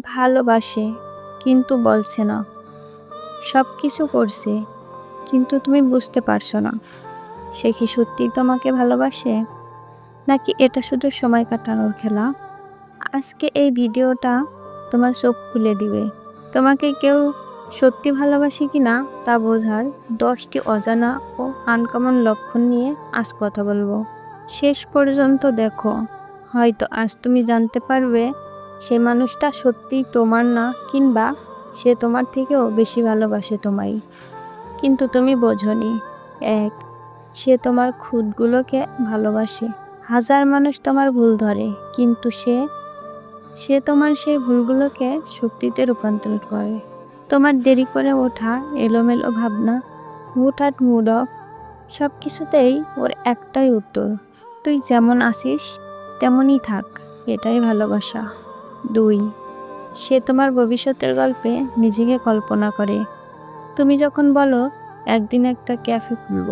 ভালোবাসে কিন্তু বলছে না, সব কিছু করছে কিন্তু তুমি বুঝতে পারছো না সে কি সত্যিই তোমাকে ভালোবাসে নাকি এটা শুধু সময় কাটানোর খেলা। আজকে এই ভিডিওটা তোমার চোখ খুলে দিবে। তোমাকে কেউ সত্যি ভালোবাসে কিনা তা বোঝার 10টি অজানা ও আনকমন লক্ষণ নিয়ে আজ কথা বলবো। শেষ পর্যন্ত দেখো, হয়তো আজ তুমি জানতে পারবে সেই মানুষটা সত্যিই তোমার না, কিংবা সে তোমার থেকেও বেশি ভালোবাসে তোমায় কিন্তু তুমি বোঝোনি। 1. সে তোমার খুঁতগুলোকে ভালোবাসে। হাজার মানুষ তোমার ভুল ধরে কিন্তু সে তোমার সেই ভুলগুলোকে শক্তিতে রূপান্তর করে। তোমার দেরি করে ওঠা এলোমেলো ভাবনা, হুটহাট মুড অফ, সব কিছুতেই ওর একটাই উত্তর, তুই যেমন আসিস তেমনই থাক। এটাই ভালোবাসা। 2. সে তোমার ভবিষ্যতের গল্পে নিজেকে কল্পনা করে। তুমি যখন বলো একদিন একটা ক্যাফে খুলব,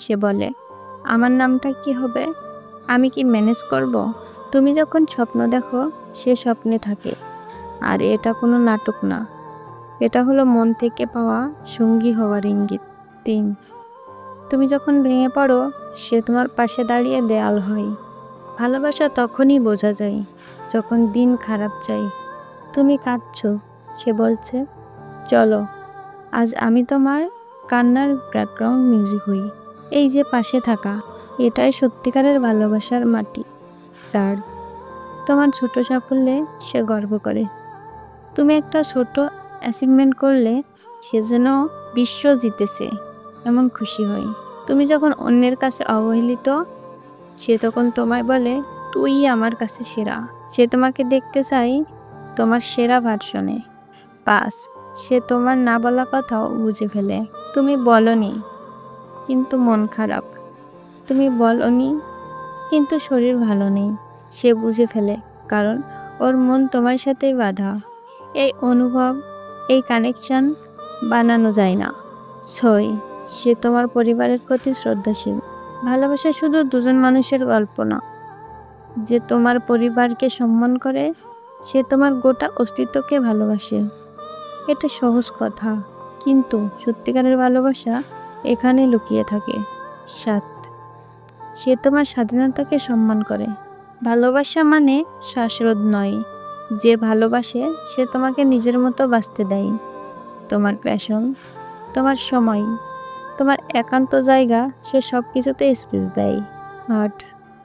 সে বলে আমার নামটা কি হবে, আমি কি ম্যানেজ করব। তুমি যখন স্বপ্ন দেখো সে স্বপ্নে থাকে। আর এটা কোনো নাটক না, এটা হলো মন থেকে পাওয়া সঙ্গী হওয়ার ইঙ্গিত। 3. তুমি যখন ভেঙে পড়ো সে তোমার পাশে দাঁড়িয়ে দেয়াল হয়। ভালোবাসা তখনই বোঝা যায় যখন দিন খারাপ যায়। তুমি কাঁদছো, সে বলছে চলো আজ আমি তোমার কান্নার ব্যাকগ্রাউন্ড মিউজিক হই। এই যে পাশে থাকা, এটাই সত্যিকারের ভালোবাসার মাটি। 4. তোমার ছোট সাফল্যে সে গর্ব করে। তুমি একটা ছোট অ্যাচিভমেন্ট করলে সে যেন বিশ্ব জিতেছে এমন খুশি হয়। তুমি যখন অন্যের কাছে অবহেলিত, সে তখন তোমায় বলে তুই আমার কাছে সেরা। সে তোমাকে দেখতে চাই তোমার সেরা ভার্সনে। 5. সে তোমার না বলা কথাও বুঝে ফেলে। তুমি বলনি কিন্তু মন খারাপ, তুমি বলনি কিন্তু শরীর ভালো নেই, সে বুঝে ফেলে, কারণ ওর মন তোমার সাথেই বাঁধা। এই অনুভব, এই কানেকশন বানানো যায় না। 6. সে তোমার পরিবারের প্রতি শ্রদ্ধাশীল। ভালোবাসা শুধু দুজন মানুষের গল্প না। যে তোমার পরিবারকে সম্মান করে সে তোমার গোটা অস্তিত্বকে ভালোবাসে। এটা সহজ কথা, কিন্তু সত্যিকারের ভালোবাসা এখানে লুকিয়ে থাকে। 7. সে তোমার স্বাধীনতাকে সম্মান করে। ভালোবাসা মানে শ্বাসরোধ নয়। যে ভালোবাসে সে তোমাকে নিজের মতো বাঁচতে দেয়। তোমার প্যাশন, তোমার সময়, তোমার একান্ত জায়গা, সে সব কিছুতে স্পেস দেয়। 8.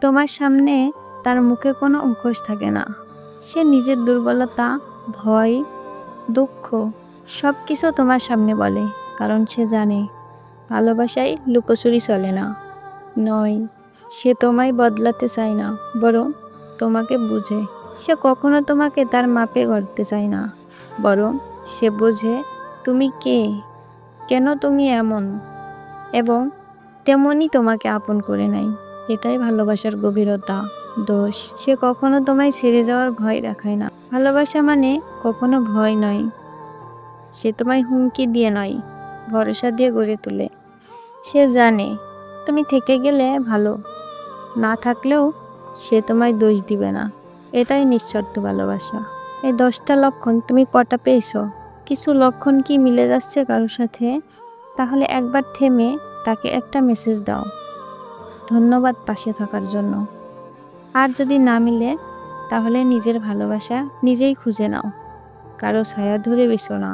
তোমার সামনে তার মুখে কোনো মুখোশ থাকে না। সে নিজের দুর্বলতা, ভয়, দুঃখ সব কিছু তোমার সামনে বলে, কারণ সে জানে ভালোবাসায় লুকোচুরি চলে না। 9. সে তোমায় বদলাতে চায় না, বরং তোমাকে বুঝে। সে কখনো তোমাকে তার মাপে গড়তে চায় না, বরং সে বোঝে তুমি কে, কেন তুমি এমন, এবং তেমনই তোমাকে আপন করে নেয়। এটাই ভালোবাসার গভীরতা। 10. সে কখনো তোমায় ছেড়ে যাওয়ার ভয় দেখায় না। ভালোবাসা মানে কখনো ভয় নয়। সে তোমায় হুমকি দিয়ে নয়, ভরসা দিয়ে গড়ে তোলে। সে জানে তুমি থেকে গেলে ভালো, না থাকলেও সে তোমায় দোষ দিবে না। এটাই নিঃশর্ত ভালোবাসা। এই 10টা লক্ষণ তুমি কটা পেয়েছো? কিছু লক্ষণ কি মিলে যাচ্ছে কারোর সাথে? তাহলে একবার থেমে তাকে একটা মেসেজ দাও, ধন্যবাদ পাশে থাকার জন্য। আর যদি না মিলে, তাহলে নিজের ভালোবাসা নিজেই খুঁজে নাও, কারো ছায়া ধরে বেসো না।